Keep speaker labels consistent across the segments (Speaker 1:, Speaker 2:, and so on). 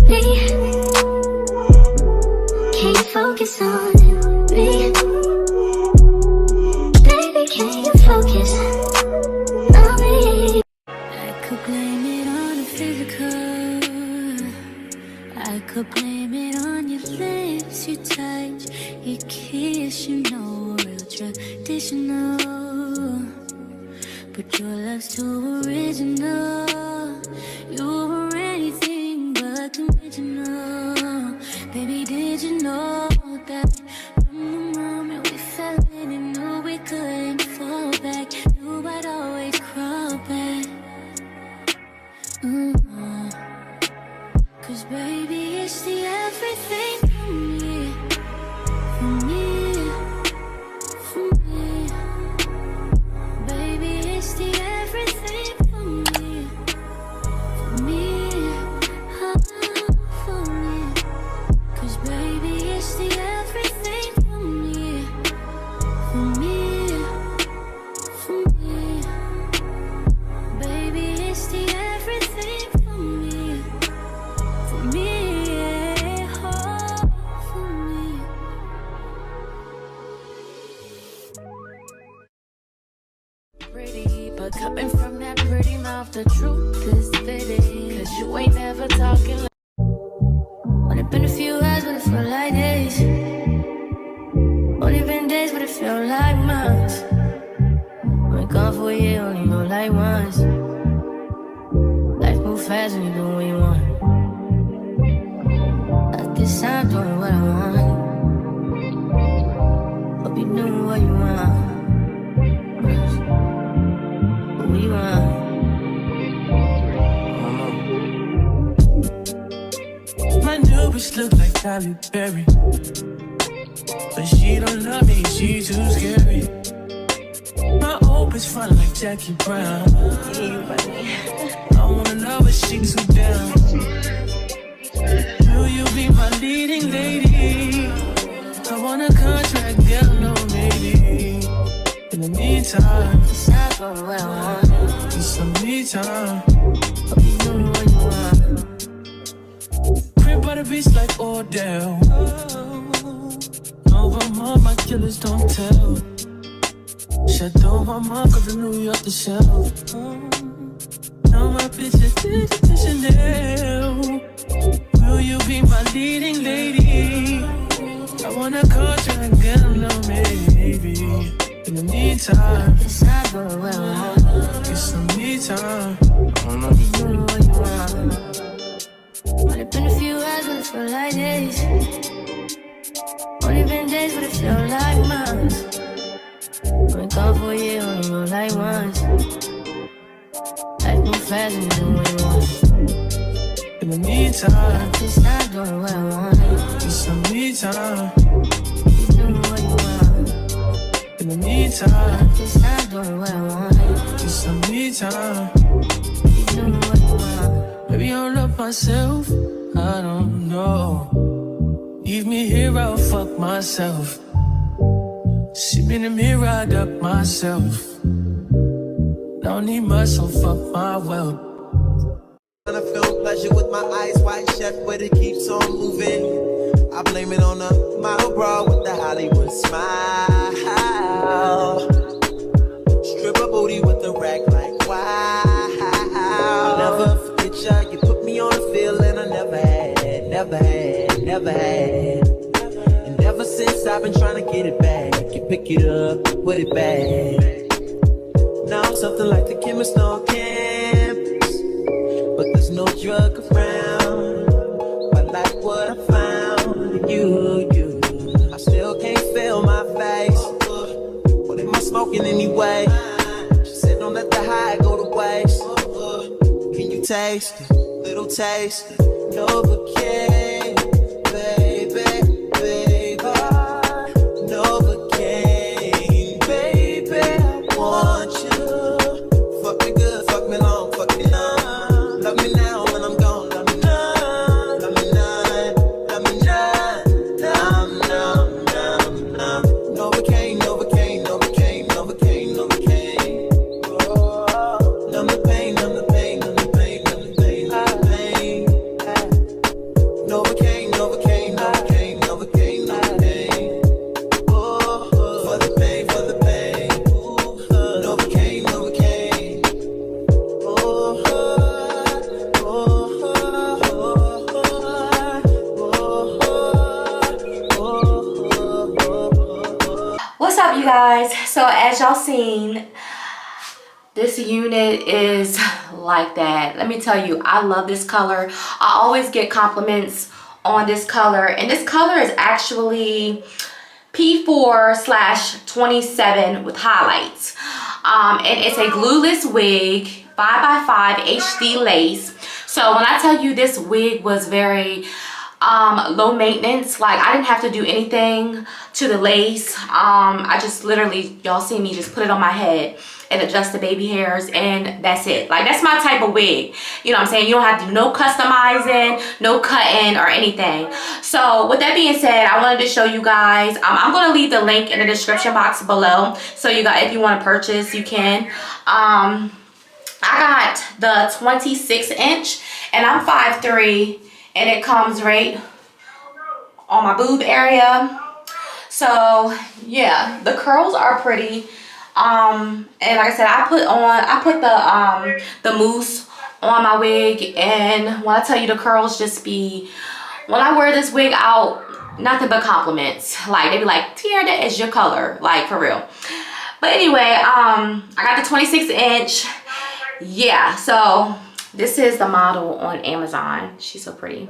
Speaker 1: me. Can you focus on me? Baby, can you focus on me? I could blame it on the physical. I could blame it on your lips, your touch, your kiss, you know, real traditional. But your love's too original. You were anything but conventional. Baby, did you know that from the moment we fell in and knew we couldn't fall back, knew I'd always crawl back. Cause baby, it's the everything for me, for me, for me. Baby, it's the everything for me, for me, for me. Cause baby, it's the everything for me, for me, for me. Baby, it's the everything for me, for me, oh, for me.
Speaker 2: Pretty, but coming from that pretty mouth, the truth is fitting. Cause you ain't never talking like.
Speaker 1: Only been a few hours, but it felt like days. Only been days, but it felt like months. Been gone for a year, only know like once. Life move fast when you do what you want. I guess I'm doing what I want. Hope you doing what you want. What you want?
Speaker 3: My new bitch look like Halle Berry, but she don't love me, she too scary. My old bitch fun like Jackie Brown. I wanna know but she too down. Will you be my leading lady? I want a contract, girl, no maybe. In the meantime,
Speaker 1: It's not going where I want.
Speaker 3: need some me time.
Speaker 1: Hope you doing what you want.
Speaker 3: Crib by the beach like Odell. Over my killers don't tell. Shadow my mom cause I New York the shelf. Now my bitches did it to Chanel. Will you be my leading lady? I want a contract, girl, no maybe. In the meantime,
Speaker 1: It's not going where I want.
Speaker 3: get some me time.
Speaker 1: Hope you doing what you want. Only been a few hours, but it felt like days. Only been days, but it felt like months. Been gone for a year, only know like once. Life move fast and you do what you want.
Speaker 3: In the meantime,
Speaker 1: It's not doing what I want.
Speaker 3: get some me time.
Speaker 1: You doing what you want.
Speaker 3: In the meantime,
Speaker 1: It's not doing what I want.
Speaker 3: get some me time.
Speaker 1: You doing what you want.
Speaker 3: Maybe I'll love myself, I don't know. Leave me here, I'll fuck myself. See me in the mirror, I duck myself. Don't need much, so fuck my wealth.
Speaker 4: I feel pleasure with my eyes wide shut, but it keeps on moving. I blame it on the model bra with the Hollywood smile. Strip a booty with the rack like wow. I'll never forget ya, you put me on a feeling I never had, never had, never had. And ever since I've been trying to get it back, you pick it up, put it back. Now I'm something like the chemist on campus, but there's no drug around. I like what I found in you. I still can't feel my face. What am I smoking anyway? She said don't let the high go to waste. Can you taste it? Little taste of Novocaine, baby, baby. Novocaine, baby, I want you. Fuck me good, fuck me long, fuck me long. Love me now when I'm gone, love me now. Love me now, love me now. Numb, numb, numb, numb. Novocaine, Novocaine, Novocaine, Novocaine, Novocaine. Oh, numb the pain, numb the pain, numb the pain, numb the pain, numb the pain.
Speaker 5: as y'all seen, this unit is like that. Let me tell you, I love this color. I always get compliments on this color, and this color is actually P4/27 with highlights. And it's a glueless wig, 5x5 HD lace. So when I tell you this wig was very low maintenance, like I didn't have to do anything to the lace. I just literally, y'all see me just put it on my head and adjust the baby hairs, and that's it. Like, that's my type of wig. You know what I'm saying? You don't have to do no customizing, no cutting or anything. So with that being said, I wanted to show you guys, I'm gonna leave the link in the description box below, so you guys, if you want to purchase, you can. I got the 26-inch, and I'm 5'3", and it comes right on my boob area. So yeah, the curls are pretty. And like I said, I put the mousse on my wig, and when I tell you, the curls just be, when I wear this wig out, nothing but compliments. Like, they be like, Tiara, that is your color, like, for real. But anyway, I got the 26-inch. Yeah, so this is the model on Amazon. She's so pretty.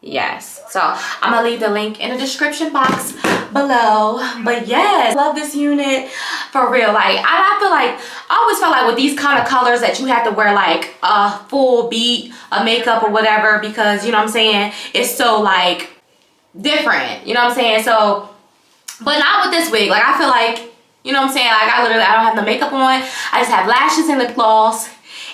Speaker 5: Yes, so I'm gonna leave the link in the description box below. But yes, love this unit for real. Like, I feel like, I always felt like with these kind of colors that you have to wear like a full beat of makeup or whatever, because, you know what I'm saying, it's so like different, you know what I'm saying? So, but not with this wig. Like, I feel like, you know what I'm saying, like, I don't have no makeup on, I just have lashes and lip gloss,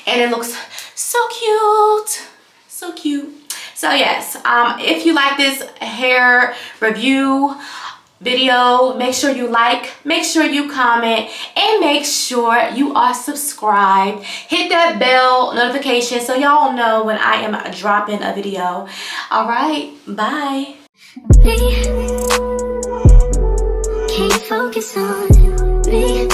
Speaker 5: and it looks so cute, so cute. So yes, if you like this hair review video, make sure you like, make sure you comment, and make sure you are subscribed. Hit that bell notification so y'all know when I am dropping a video. All right, bye.
Speaker 1: Can't focus on me.